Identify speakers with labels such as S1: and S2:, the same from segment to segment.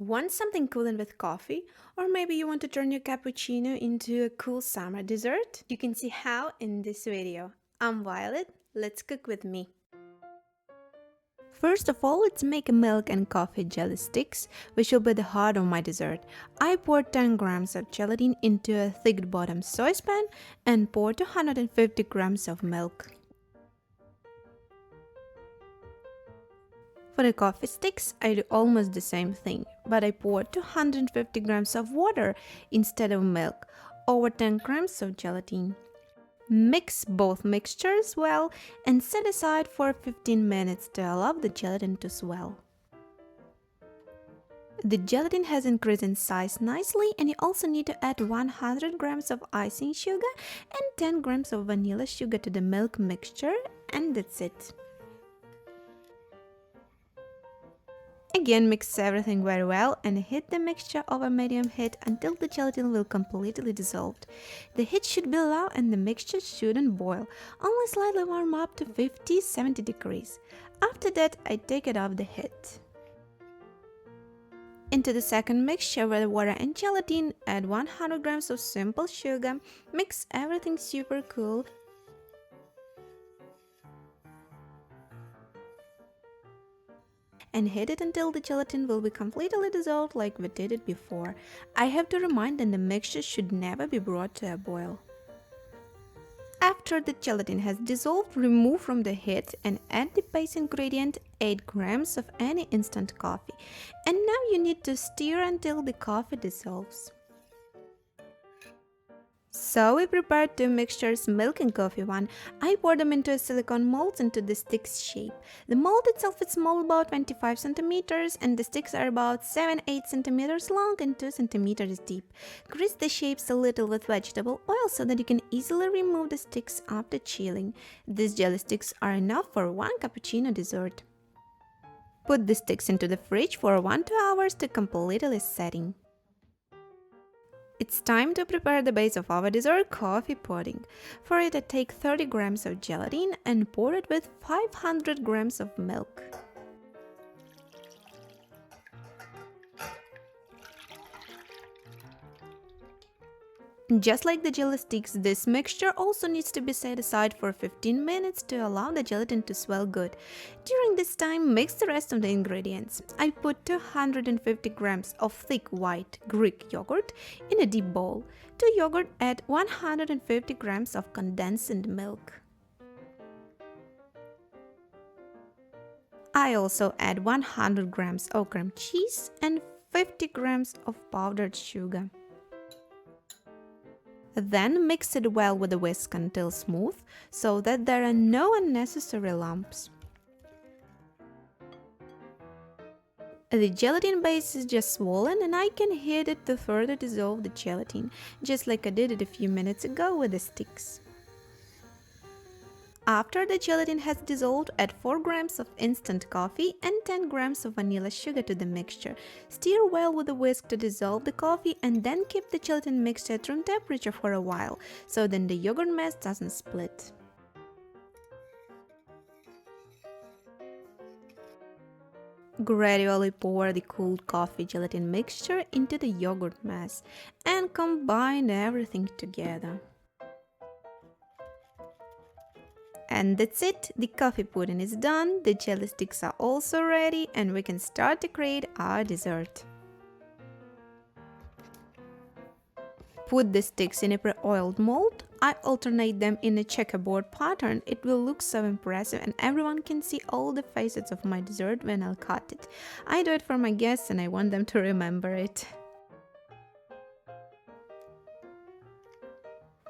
S1: Want something cool and with coffee? Or maybe you want to turn your cappuccino into a cool summer dessert? You can see how in this video. I'm Violet, let's cook with me. First of all, let's make milk and coffee jelly sticks, which will be the heart of my dessert. I poured 10 grams of gelatin into a thick bottom saucepan and poured 250 grams of milk. For the coffee sticks, I do almost the same thing, but I poured 250 grams of water instead of milk, over 10 grams of gelatin. Mix both mixtures well and set aside for 15 minutes to allow the gelatin to swell. The gelatin has increased in size nicely, and you also need to add 100 grams of icing sugar and 10 grams of vanilla sugar to the milk mixture, and that's it. Again, mix everything very well and heat the mixture over medium heat until the gelatin will completely dissolve. The heat should be low and the mixture shouldn't boil, only slightly warm up to 50-70 degrees. After that, I take it off the heat. Into the second mixture with water and gelatin, add 100 grams of simple sugar, mix everything super cool. And heat it until the gelatin will be completely dissolved like we did it before. I have to remind that the mixture should never be brought to a boil. After the gelatin has dissolved, remove from the heat and add the base ingredient 8 grams of any instant coffee. And now you need to stir until the coffee dissolves. So we prepared two mixtures, milk and coffee one. I poured them into a silicone mold into the sticks shape. The mold itself is small, about 25 centimeters, and the sticks are about 7-8 centimeters long and 2 centimeters deep. Grease the shapes a little with vegetable oil so that you can easily remove the sticks after chilling. These jelly sticks are enough for one cappuccino dessert. Put the sticks into the fridge for 1-2 hours to completely setting. It's time to prepare the base of our dessert, coffee pudding. For it, I take 30 grams of gelatin and pour it with 500 grams of milk. Just like the jelly sticks, this mixture also needs to be set aside for 15 minutes to allow the gelatin to swell good. During this time, mix the rest of the ingredients. I put 250 grams of thick white Greek yogurt in a deep bowl. To yogurt, add 150 grams of condensed milk. I also add 100 grams of cream cheese and 50 grams of powdered sugar. Then mix it well with a whisk until smooth, so that there are no unnecessary lumps. The gelatin base is just swollen and I can heat it to further dissolve the gelatin, just like I did it a few minutes ago with the sticks. After the gelatin has dissolved, add 4 grams of instant coffee and 10 grams of vanilla sugar to the mixture. Stir well with a whisk to dissolve the coffee and then keep the gelatin mixed at room temperature for a while, so then the yogurt mass doesn't split. Gradually pour the cooled coffee gelatin mixture into the yogurt mass and combine everything together. And that's it, the coffee pudding is done, the jelly sticks are also ready, and we can start to create our dessert. Put the sticks in a pre-oiled mold. I alternate them in a checkerboard pattern. It will look so impressive and everyone can see all the facets of my dessert when I'll cut it. I do it for my guests and I want them to remember it.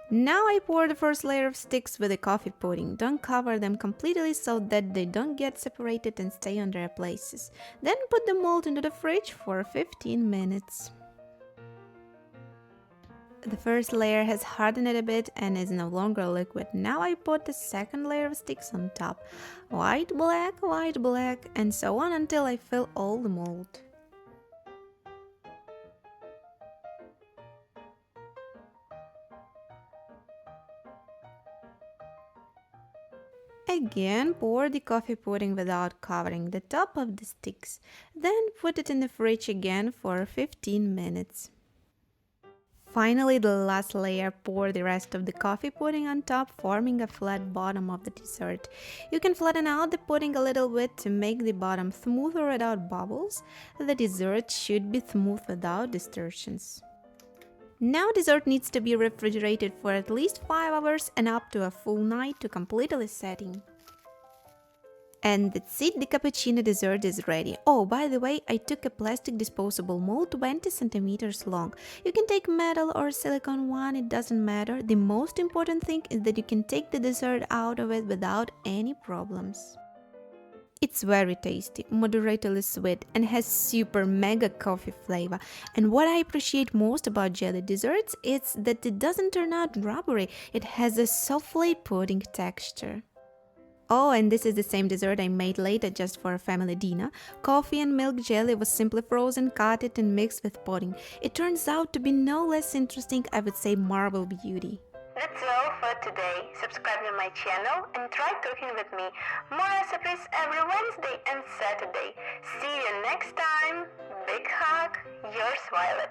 S1: Now I pour the first layer of sticks with the coffee pudding. Don't cover them completely so that they don't get separated and stay on their places. Then put the mold into the fridge for 15 minutes. The first layer has hardened a bit and is no longer liquid. Now I put the second layer of sticks on top. White, black, and so on until I fill all the mold. Again, pour the coffee pudding without covering the top of the sticks. Then put it in the fridge again for 15 minutes. Finally, the last layer, pour the rest of the coffee pudding on top, forming a flat bottom of the dessert. You can flatten out the pudding a little bit to make the bottom smoother without bubbles. The dessert should be smooth without distortions. Now dessert needs to be refrigerated for at least 5 hours and up to a full night to completely setting. And that's it, the cappuccino dessert is ready. Oh, by the way, I took a plastic disposable mold 20 centimeters long. You can take metal or silicone one, it doesn't matter. The most important thing is that you can take the dessert out of it without any problems. It's very tasty, moderately sweet, and has super mega coffee flavor. And what I appreciate most about jelly desserts is that it doesn't turn out rubbery, it has a softly pudding texture. Oh, and this is the same dessert I made later just for a family dinner. Coffee and milk jelly was simply frozen, cut it and mixed with pudding. It turns out to be no less interesting, I would say marble beauty.
S2: That's all for today. Subscribe to my channel and try cooking with me. More recipes every Wednesday and Saturday. See you next time. Big hug, yours Violet.